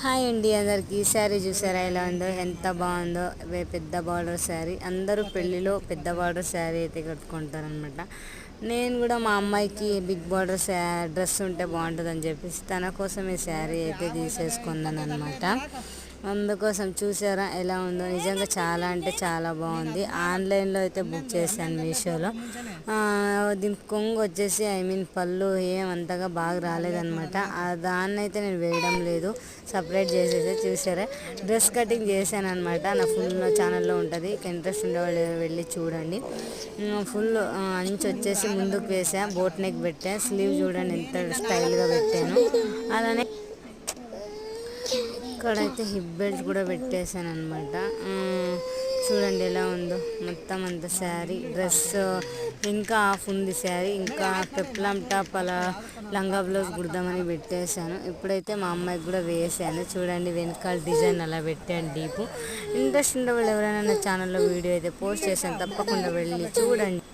Hi అండి అందరికీ. శారీ చూసారా ఎలా ఉందో, ఎంత బాగుందో. పెద్ద బార్డర్ శారీ. అందరూ పెళ్ళిలో పెద్ద బార్డర్ శారీ అయితే కట్టుకుంటారనమాట. నేను కూడా మా అమ్మాయికి బిగ్ బార్డర్ డ్రెస్ ఉంటే బాగుంటుందని చెప్పేసి తన కోసం ఈ శారీ అయితే తీసేసుకున్నాను అనమాట. అందుకోసం చూసారా ఎలా ఉందో. నిజంగా చాలా అంటే చాలా బాగుంది. ఆన్లైన్లో అయితే బుక్ చేశాను మీషోలో. దీని కొంగు వచ్చేసి పళ్ళు ఏమంతగా బాగా రాలేదనమాట. దాన్ని అయితే నేను వేయడం లేదు, సపరేట్ చేసేసి. చూసారా డ్రెస్ కటింగ్ చేశాను అనమాట. నా ఫుల్ ఛానల్లో ఉంటుంది, ఇంట్రెస్ట్ ఉండేవాళ్ళు వెళ్ళి చూడండి. ఫుల్ అంచు వచ్చేసి ముందుకు వేసా, బోట్ నెక్ పెట్టా. స్లీవ్ చూడండి ఎంత స్టైల్గా పెట్టాను. అలానే ఇక్కడైతే హిప్ బెల్ట్ కూడా పెట్టేశాను అనమాట. చూడండి ఎలా ఉందో. మొత్తం అంత శారీ డ్రెస్ ఇంకా హాఫ్ ఉంది శారీ. ఇంకా పెప్లం టాప్ అలా లంగా బ్లౌజ్ కుడదామని పెట్టేశాను. ఇప్పుడైతే మా అమ్మాయికి కూడా వేసాను. చూడండి వెనకాల డిజైన్ అలా పెట్టాను డీపు. ఇంట్రెస్ట్ ఉండే వాళ్ళు ఎవరైనా నా ఛానల్లో వీడియో అయితే పోస్ట్ చేశాను, తప్పకుండా వెళ్ళి చూడండి.